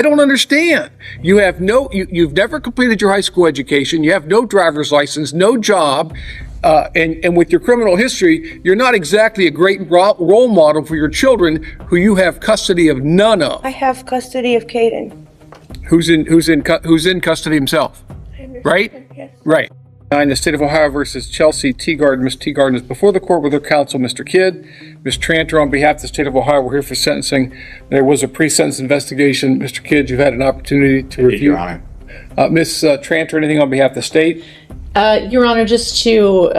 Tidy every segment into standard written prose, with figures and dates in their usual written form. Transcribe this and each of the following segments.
I don't understand. You have you've never completed your high school education. You have no driver's license, no job. And with your criminal history, you're not exactly a great role model for your children who you have custody of none of. I have custody of Caden. Who's in custody himself, right? Yes. Right. In the state of Ohio versus Chelsea Teagarden. Ms. Teagarden is before the court with her counsel, Mr. Kidd. Ms. Tranter, on behalf of the state of Ohio, we're here for sentencing. There was a pre-sentence investigation. Mr. Kidd, you've had an opportunity to review. Your Honor. Ms. Tranter, anything on behalf of the state? Your Honor, just to,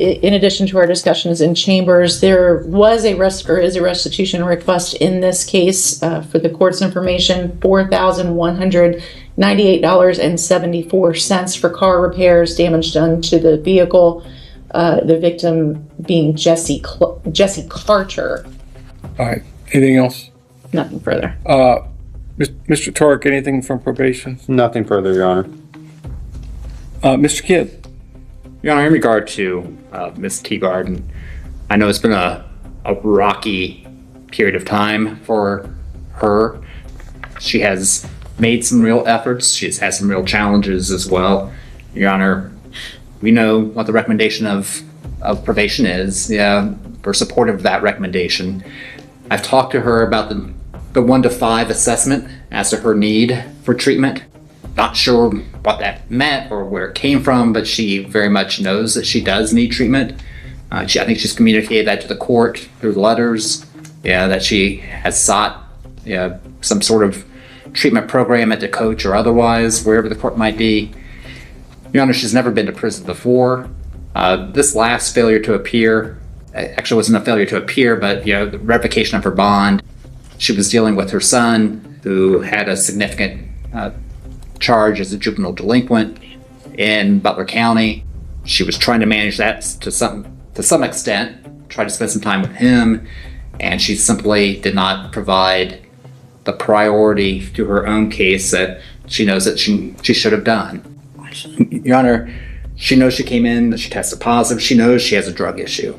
in addition to our discussions in chambers, there was is a restitution request in this case for the court's information, $4,198.74 for car repairs, damage done to the vehicle. The victim being Jesse Carter. All right. Anything else? Nothing further. Mr. Torek, anything from probation? Nothing further, Your Honor. Mr. Kidd. Your Honor, in regard to Ms. Teagarden, I know it's been a rocky period of time for her. She has made some real efforts. She's had some real challenges as well. Your Honor, we know what the recommendation of probation is. Yeah, we're supportive of that recommendation. I've talked to her about the 1 to 5 assessment as to her need for treatment. Not sure what that meant or where it came from, but she very much knows that she does need treatment. I think she's communicated that to the court through letters. Yeah, that she has sought some sort of treatment program at the coach or otherwise, wherever the court might be. Your Honor, she's never been to prison before. This last failure to appear actually wasn't a failure to appear, but the revocation of her bond. She was dealing with her son, who had a significant charge as a juvenile delinquent in Butler County. She was trying to manage that to some extent, try to spend some time with him, and she simply did not provide the priority to her own case that she knows that she should have done. Your Honor, she knows she came in, that she tested positive. She knows she has a drug issue.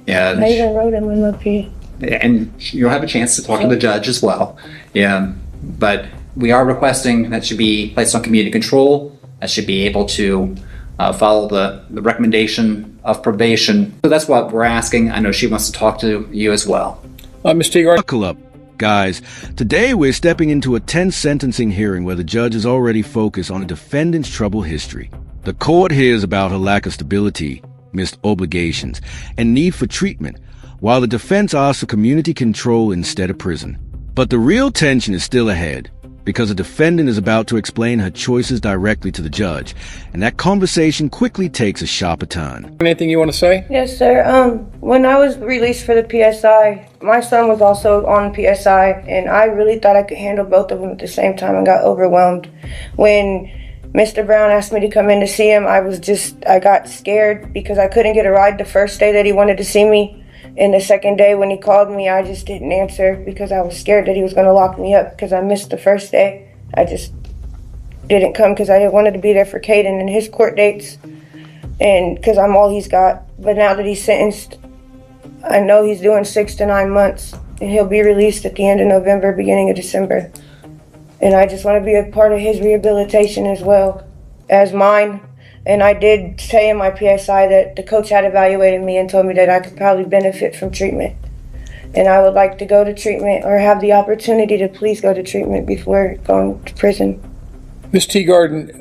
I even wrote him in up here. And you'll have a chance to talk to the judge as well. Yeah, but we are requesting that she be placed on community control, that she be able to follow the recommendation of probation. So that's what we're asking. I know she wants to talk to you as well. Ms. Teagarden. Buckle up, guys. Today we're stepping into a tense sentencing hearing where the judge is already focused on a defendant's troubled history. The court hears about her lack of stability, missed obligations, and need for treatment, while the defense asks for community control instead of prison. But the real tension is still ahead, because the defendant is about to explain her choices directly to the judge, and that conversation quickly takes a sharper turn. Anything you want to say? Yes, sir. When I was released for the PSI, my son was also on PSI, and I really thought I could handle both of them at the same time and got overwhelmed. When Mr. Brown asked me to come in to see him, I got scared because I couldn't get a ride the first day that he wanted to see me. And the second day when he called me, I just didn't answer because I was scared that he was going to lock me up because I missed the first day. I just didn't come because I wanted to be there for Caden and his court dates and because I'm all he's got. But now that he's sentenced, I know he's doing 6 to 9 months and he'll be released at the end of November, beginning of December. And I just want to be a part of his rehabilitation as well as mine. And I did say in my PSI that the coach had evaluated me and told me that I could probably benefit from treatment. And I would like to go to treatment or have the opportunity to please go to treatment before going to prison. Ms. Teagarden,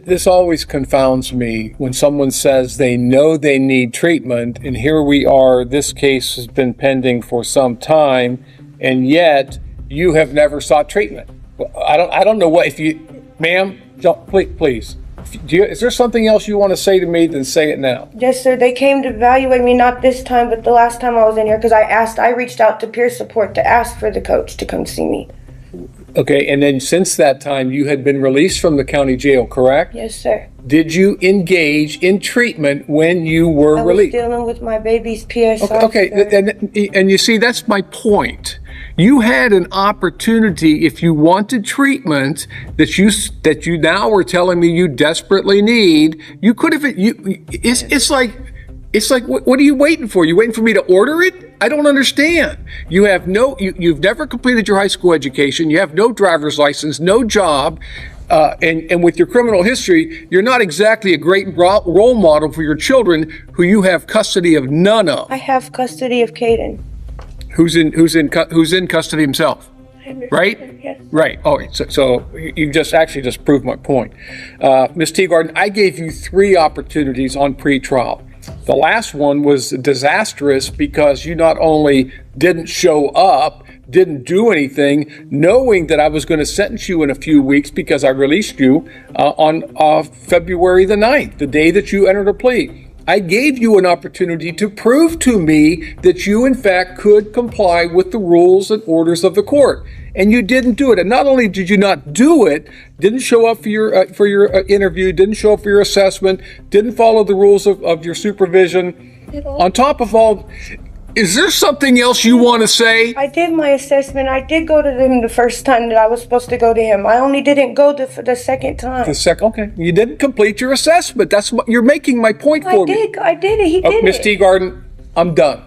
this always confounds me when someone says they know they need treatment, and here we are, this case has been pending for some time, and yet you have never sought treatment. I don't know what, if you, ma'am, please. Is there something else you want to say to me? Then say it now. Yes, sir. They came to evaluate me, not this time, but the last time I was in here, because I reached out to peer support to ask for the coach to come see me. Okay, and then since that time, you had been released from the county jail, correct? Yes, sir. Did you engage in treatment when you were released? I was dealing with my baby's PSI. Okay, and you see, that's my point. You had an opportunity, if you wanted treatment that you now are telling me you desperately need. You could have. It's like, what are you waiting for? You waiting for me to order it? I don't understand. You've never completed your high school education. You have no driver's license, no job. And with your criminal history, you're not exactly a great role model for your children who you have custody of none of. I have custody of Caden. Who's in custody himself? Right? Yes. Right. All right. So you just proved my point. Ms. Teagarden, I gave you 3 opportunities on pretrial. The last one was disastrous because you not only didn't show up, didn't do anything, knowing that I was going to sentence you in a few weeks because I released you on February the 9th, the day that you entered a plea. I gave you an opportunity to prove to me that you, in fact, could comply with the rules and orders of the court. And you didn't do it. And not only did you not do it, didn't show up for your interview, didn't show up for your assessment, didn't follow the rules of your supervision. On top of all, is there something else you want to say? I did my assessment. I did go to him the first time that I was supposed to go to him. I only didn't go the second time. Okay. You didn't complete your assessment. That's what you're making my point for me. I did it. He did Ms. it. Teagarden, I'm done.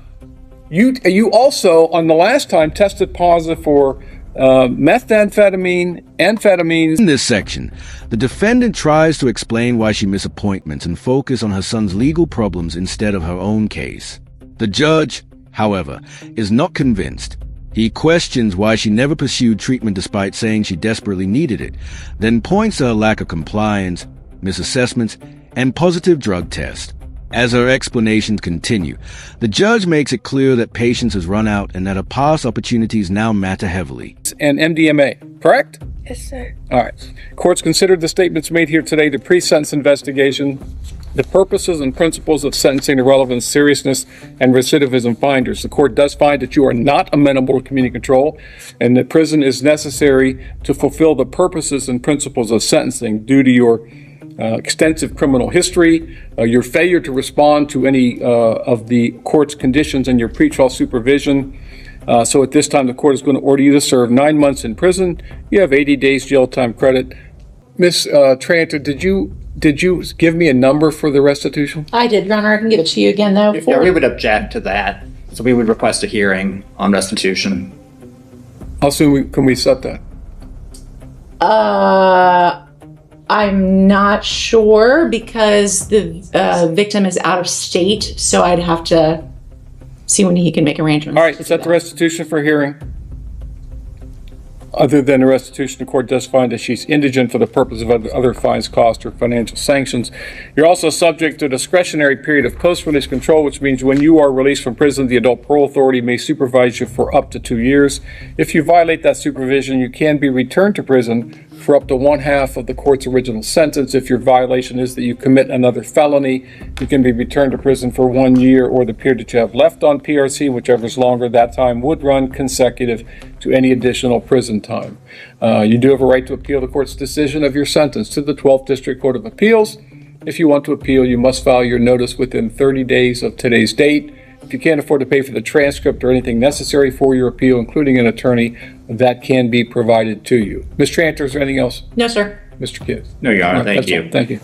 You also, on the last time, tested positive for methamphetamine, amphetamines. In this section, the defendant tries to explain why she missed appointments and focus on her son's legal problems instead of her own case. The judge, however, is not convinced. He questions why she never pursued treatment despite saying she desperately needed it, then points to her lack of compliance, misassessments, and positive drug tests. As her explanations continue, the judge makes it clear that patience has run out and that her past opportunities now matter heavily. And MDMA, correct? Yes, sir. All right. Court's considered the statements made here today, the pre-sentence investigation, the purposes and principles of sentencing, the relevance, seriousness, and recidivism finders. The court does find that you are not amenable to community control and that prison is necessary to fulfill the purposes and principles of sentencing due to your extensive criminal history, your failure to respond to any of the court's conditions and your pretrial supervision. So at this time, the court is going to order you to serve 9 months in prison. You have 80 days jail time credit. Ms. Tranter, did you give me a number for the restitution? I did, Your Honor. I can give it to you again, though. Yeah, we would object to that. So we would request a hearing on restitution. How soon can we set that? I'm not sure because the victim is out of state, so I'd have to see when he can make arrangements. All right, set the restitution for hearing. Other than the restitution, the court does find that she's indigent for the purpose of other fines, costs, or financial sanctions. You're also subject to a discretionary period of post-release control, which means when you are released from prison, the adult parole authority may supervise you for up to 2 years. If you violate that supervision, you can be returned to prison for up to 1/2 of the court's original sentence. If your violation is that you commit another felony, you can be returned to prison for 1 year or the period that you have left on PRC, whichever is longer. That time would run consecutive to any additional prison time. You do have a right to appeal the court's decision of your sentence to the 12th District Court of Appeals. If you want to appeal, you must file your notice within 30 days of today's date. If you can't afford to pay for the transcript or anything necessary for your appeal, including an attorney, that can be provided to you. Ms. Tranter, is there anything else? No, sir. Mr. Kidd? No, Your Honor. All right, Thank that's you. all. Thank you.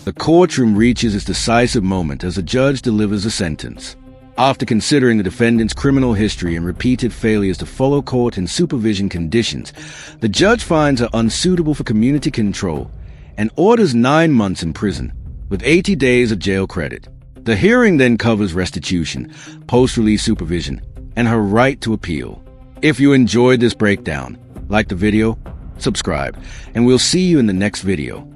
The courtroom reaches its decisive moment as a judge delivers a sentence. After considering the defendant's criminal history and repeated failures to follow court and supervision conditions, the judge finds her unsuitable for community control and orders 9 months in prison with 80 days of jail credit. The hearing then covers restitution, post-release supervision, and her right to appeal. If you enjoyed this breakdown, like the video, subscribe, and we'll see you in the next video.